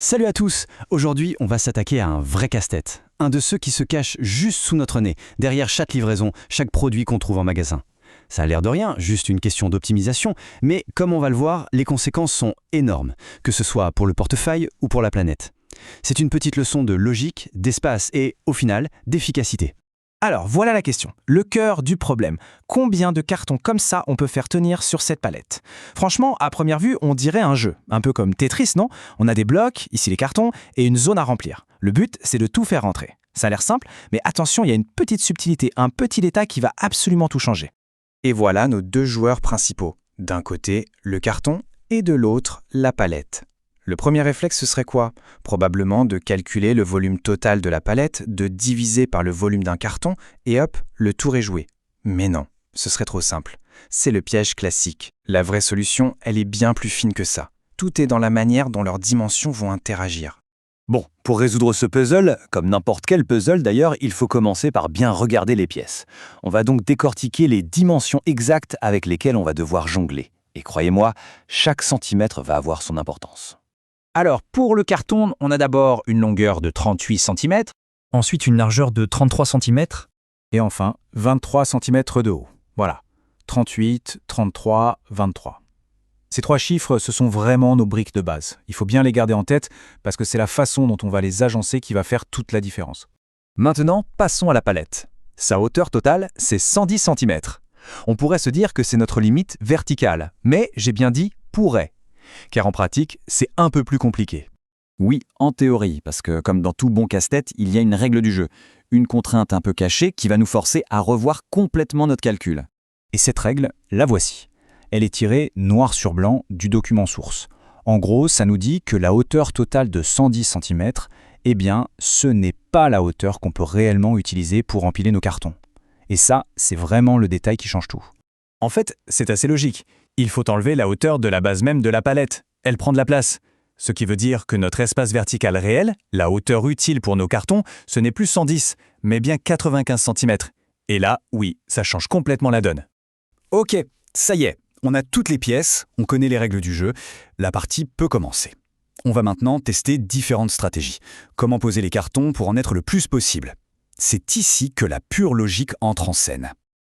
Salut à tous. Aujourd'hui, on va s'attaquer à un vrai casse-tête. Un de ceux qui se cachent juste sous notre nez, derrière chaque livraison, chaque produit qu'on trouve en magasin. Ça a l'air de rien, juste une question d'optimisation, mais comme on va le voir, les conséquences sont énormes, que ce soit pour le portefeuille ou pour la planète. C'est une petite leçon de logique, d'espace et, au final, d'efficacité. Alors, voilà la question. Le cœur du problème. Combien de cartons comme ça on peut faire tenir sur cette palette? Franchement, à première vue, on dirait un jeu. Un peu comme Tetris, non? On a des blocs, ici les cartons, et une zone à remplir. Le but, c'est de tout faire rentrer. Ça a l'air simple, mais attention, il y a une petite subtilité, un petit détail qui va absolument tout changer. Et voilà nos deux joueurs principaux. D'un côté, le carton, et de l'autre, la palette. Le premier réflexe, ce serait quoi? Probablement de calculer le volume total de la palette, de diviser par le volume d'un carton, et hop, le tour est joué. Mais non, ce serait trop simple. C'est le piège classique. La vraie solution, elle est bien plus fine que ça. Tout est dans la manière dont leurs dimensions vont interagir. Bon, pour résoudre ce puzzle, comme n'importe quel puzzle d'ailleurs, il faut commencer par bien regarder les pièces. On va donc décortiquer les dimensions exactes avec lesquelles on va devoir jongler. Et croyez-moi, chaque centimètre va avoir son importance. Alors, pour le carton, on a d'abord une longueur de 38 cm, Ensuite, une largeur de 33 cm. Et enfin, 23 cm de haut. Voilà. 38, 33, 23. Ces trois chiffres, ce sont vraiment nos briques de base. Il faut bien les garder en tête parce que c'est la façon dont on va les agencer qui va faire toute la différence. Maintenant, passons à la palette. Sa hauteur totale, c'est 110 cm. On pourrait se dire que c'est notre limite verticale, mais j'ai bien dit « pourrait ». Car en pratique, c'est un peu plus compliqué. Oui, en théorie, parce que comme dans tout bon casse-tête, il y a une règle du jeu, une contrainte un peu cachée qui va nous forcer à revoir complètement notre calcul. Et cette règle, la voici. Elle est tirée noir sur blanc du document source. En gros, ça nous dit que la hauteur totale de 110 cm, eh bien, ce n'est pas la hauteur qu'on peut réellement utiliser pour empiler nos cartons. Et ça, c'est vraiment le détail qui change tout. En fait, c'est assez logique. Il faut enlever la hauteur de la base même de la palette. Elle prend de la place. Ce qui veut dire que notre espace vertical réel, la hauteur utile pour nos cartons, ce n'est plus 110, mais bien 95 cm. Et là, oui, ça change complètement la donne. Ok, ça y est, on a toutes les pièces, on connaît les règles du jeu, la partie peut commencer. On va maintenant tester différentes stratégies. Comment poser les cartons pour en être le plus possible. C'est ici que la pure logique entre en scène.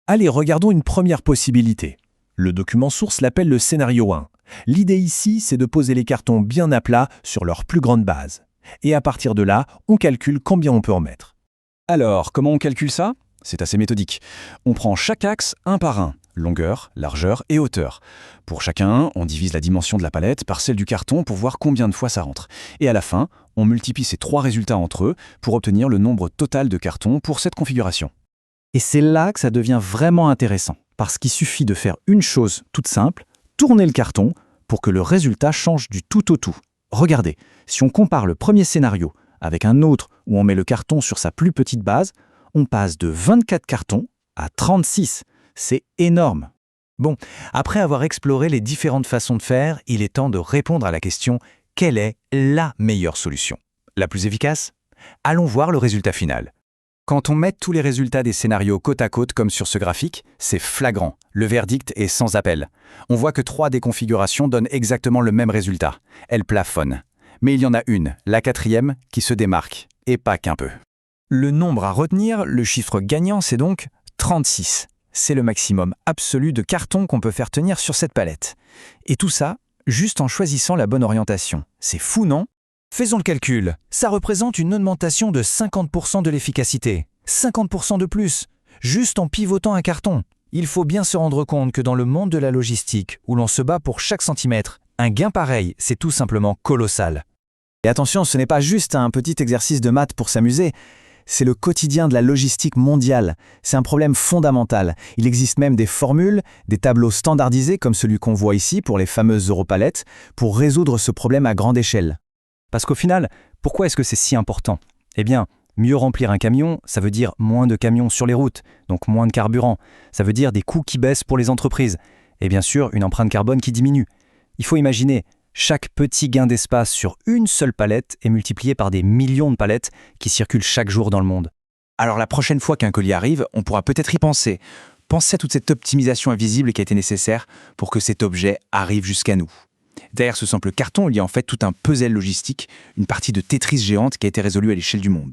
Allez, regardons une première possibilité. Le document source l'appelle le scénario 1. L'idée ici, c'est de poser les cartons bien à plat sur leur plus grande base. Et à partir de là, on calcule combien on peut en mettre. Alors, comment on calcule ça? C'est assez méthodique. On prend chaque axe un par un, longueur, largeur et hauteur. Pour chacun, on divise la dimension de la palette par celle du carton pour voir combien de fois ça rentre. Et à la fin, on multiplie ces trois résultats entre eux pour obtenir le nombre total de cartons pour cette configuration. Et c'est là que ça devient vraiment intéressant, parce qu'il suffit de faire une chose toute simple, tourner le carton pour que le résultat change du tout au tout. Regardez, si on compare le premier scénario avec un autre où on met le carton sur sa plus petite base, on passe de 24 cartons à 36. C'est énorme. Bon, après avoir exploré les différentes façons de faire, il est temps de répondre à la question « Quelle est la meilleure solution ?» La plus efficace? Allons voir le résultat final. Quand on met tous les résultats des scénarios côte à côte comme sur ce graphique, c'est flagrant. Le verdict est sans appel. On voit que 3 des configurations donnent exactement le même résultat. Elles plafonnent. Mais il y en a une, la quatrième, qui se démarque. Et pas qu'un peu. Le nombre à retenir, le chiffre gagnant, c'est donc 36. C'est le maximum absolu de cartons qu'on peut faire tenir sur cette palette. Et tout ça, juste en choisissant la bonne orientation. C'est fou, non? Faisons le calcul. Ça représente une augmentation de 50% de l'efficacité. 50% de plus, juste en pivotant un carton. Il faut bien se rendre compte que dans le monde de la logistique, où l'on se bat pour chaque centimètre, un gain pareil, c'est tout simplement colossal. Et attention, ce n'est pas juste un petit exercice de maths pour s'amuser. C'est le quotidien de la logistique mondiale. C'est un problème fondamental. Il existe même des formules, des tableaux standardisés comme celui qu'on voit ici pour les fameuses Europalettes, pour résoudre ce problème à grande échelle. Parce qu'au final, pourquoi est-ce que c'est si important? Eh bien, mieux remplir un camion, ça veut dire moins de camions sur les routes, donc moins de carburant. Ça veut dire des coûts qui baissent pour les entreprises. Et bien sûr, une empreinte carbone qui diminue. Il faut imaginer, chaque petit gain d'espace sur une seule palette est multiplié par des millions de palettes qui circulent chaque jour dans le monde. Alors la prochaine fois qu'un colis arrive, on pourra peut-être y penser. Pensez à toute cette optimisation invisible qui a été nécessaire pour que cet objet arrive jusqu'à nous. Derrière ce simple carton, il y a en fait tout un puzzle logistique, une partie de Tetris géante qui a été résolue à l'échelle du monde.